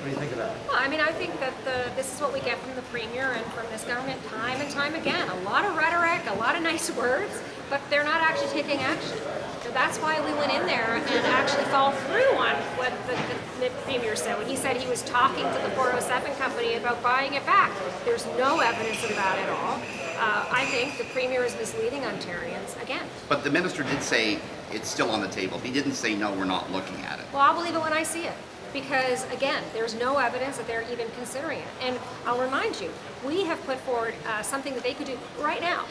What do you think of that? Well, I mean, I think that this is what we get from the Premier and from this government time and time again. A lot of rhetoric, a lot of nice words, but they're not actually taking action. So that's why we went in there and actually followed through on what the Premier said. When he said he was talking to the 407 company about buying it back, there's no evidence of that at all. I think the Premier is misleading Ontarians again. But the minister did say it's still on the table. He didn't say, no, we're not looking at it. Well, I'll believe it when I see it. Because, again, there's no evidence that they're even considering it. And I'll remind you, we have put forward something that they could do right now,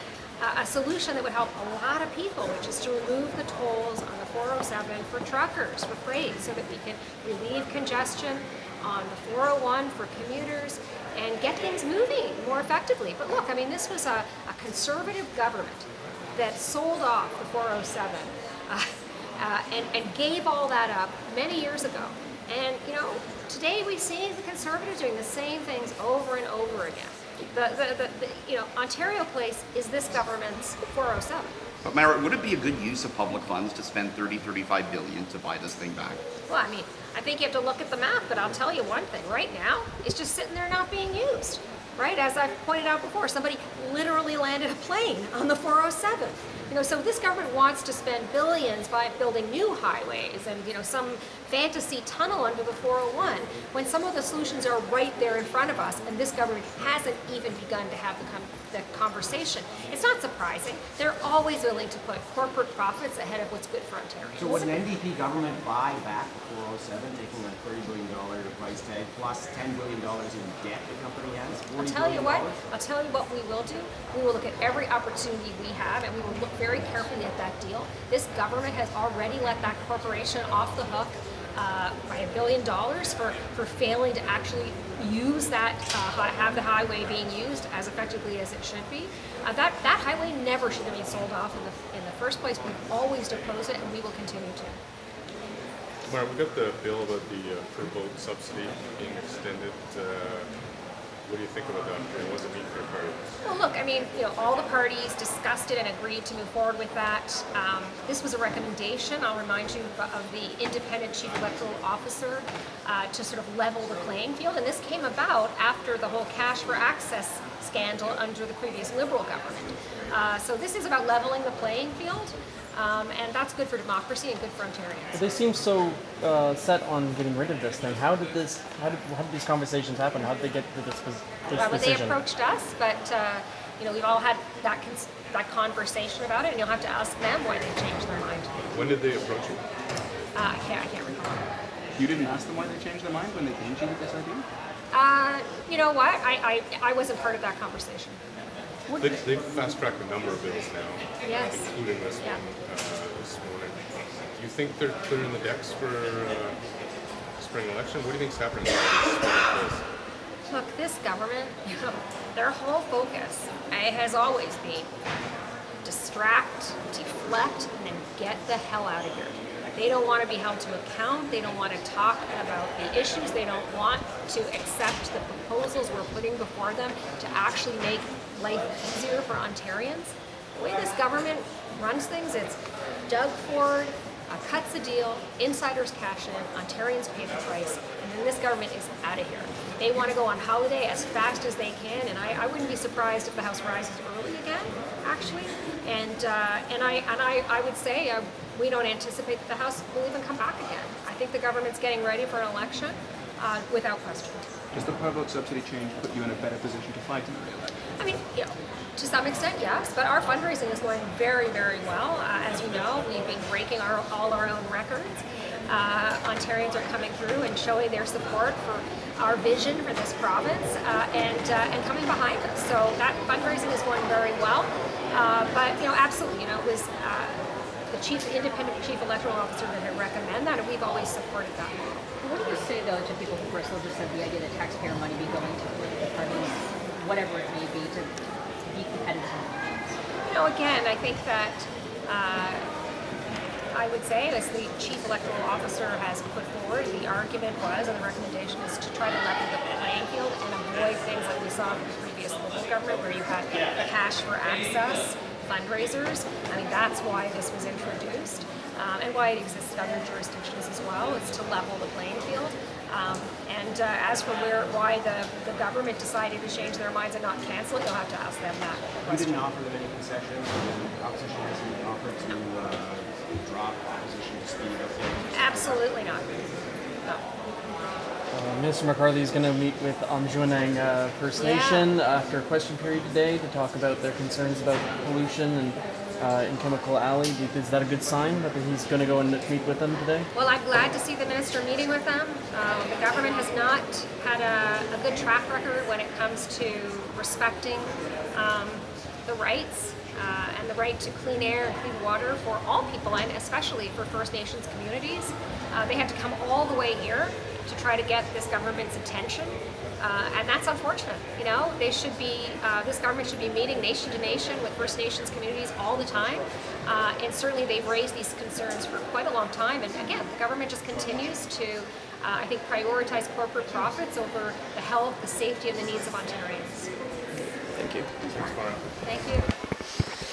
a solution that would help a lot of people, which is to remove the tolls on the 407 for truckers, for freight, so that we can relieve congestion on the 401 for commuters and get things moving more effectively. But look, I mean, this was a conservative government that sold off the 407 and gave all that up many years ago. And, you know, today we see the Conservatives doing the same things over and over again. You know, Ontario Place is this government's 407. But Myra, would it be a good use of public funds to spend 35 billion to buy this thing back? Well, I mean, I think you have to look at the math, but I'll tell you one thing. Right now, it's just sitting there not being used. Right? As I've pointed out before, somebody literally landed a plane on the 407. You know, so this government wants to spend billions by building new highways and, you know, some fantasy tunnel under the 401 when some of the solutions are right there in front of us, and this government hasn't even begun to have the conversation. It's not surprising. They're always willing to put corporate profits ahead of what's good for Ontario. So would an NDP government buy back the 407, taking a $30 billion price tag plus $10 billion in debt the company has? I'll tell you what we will do. We will look at every opportunity we have, and we will look very carefully at that deal. This government has already let that corporation off the hook by $1 billion for failing to actually use that, have the highway being used as effectively as it should be. That highway never should have been sold off in the first place. We've always opposed it, and we will continue to. Mark, we got the bill about the per boat subsidy being extended. What do you think about that? What does it mean for your party? Well, look, I mean, you know, all the parties discussed it and agreed to move forward with that. This was a recommendation, I'll remind you, of the independent chief electoral officer to sort of level the playing field. And this came about after the whole cash for access scandal under the previous Liberal government. So this is about leveling the playing field. And that's good for democracy and good for Ontarians. But they seem so set on getting rid of this thing. How did these conversations happen? How did they get to this Well, they decision? approached us, but you know, we've all had that conversation about it, and you'll have to ask them why they changed their mind. When did they approach you? I can't recall. You didn't ask them why they changed their mind when they came to you with this idea? You know what? I wasn't part of that conversation. They've fast-tracked a number of bills now, Yes. including this Yeah. one this morning. Do you think they're clearing the decks for spring election? What do you think's happening with this? Look, this government, you know, their whole focus has always been distract, deflect, and then get the hell out of here. They don't want to be held to account. They don't want to talk about the issues. They don't want to accept the proposals we're putting before them to actually make life easier for Ontarians. The way this government runs things, it's dug forward, cuts the deal, insiders cash in, Ontarians pay the price, and then this government is out of here. They want to go on holiday as fast as they can, and I wouldn't be surprised if the House rises early again, actually. And I would say we don't anticipate that the House will even come back again. I think the government's getting ready for an election without question. Does the per vote subsidy change put you in a better position to fight in the re-election? I mean, you know, to some extent, yes, but our fundraising is going very, very well. As you know, we've been breaking all our own records. Ontarians are coming through and showing their support for our vision for this province and coming behind us. So that fundraising is going very well. But, you know, absolutely, you know, it was the independent chief electoral officer that had recommended that, and we've always supported that. What do you say, though, to people who first just said the idea that taxpayer money be going to political parties, whatever it may be, to be competitive in elections? You know, again, I think that I would say, as the chief electoral officer has put forward, the argument was, and the recommendation is to try to level the playing field and avoid things like we saw in the previous Liberal government, where you had cash for access fundraisers. I mean, that's why this was introduced. And why it exists in other jurisdictions as well, is to level the playing field. And as for why the government decided to change their minds and not cancel it, you'll have to ask them that You question. didn't offer them any concessions, and the opposition hasn't offered to drop opposition to speed up things. Absolutely not. No. Minister McCarthy is going to meet with Amjuanang First Yeah. Nation after a question period today to talk about their concerns about pollution and in Chemical Alley. Is that a good sign that he's going to go and meet with them today? Well, I'm glad to see the minister meeting with them. The government has not had a good track record when it comes to respecting the rights and the right to clean air and clean water for all people, and especially for First Nations communities. They had to come all the way here to try to get this government's attention, and that's unfortunate. You know, they should be. This government should be meeting nation to nation with First Nations communities all the time, and certainly they've raised these concerns for quite a long time. And again, the government just continues to, I think, prioritize corporate profits over the health, the safety, and the needs of Ontarians. Thank you. Thank you.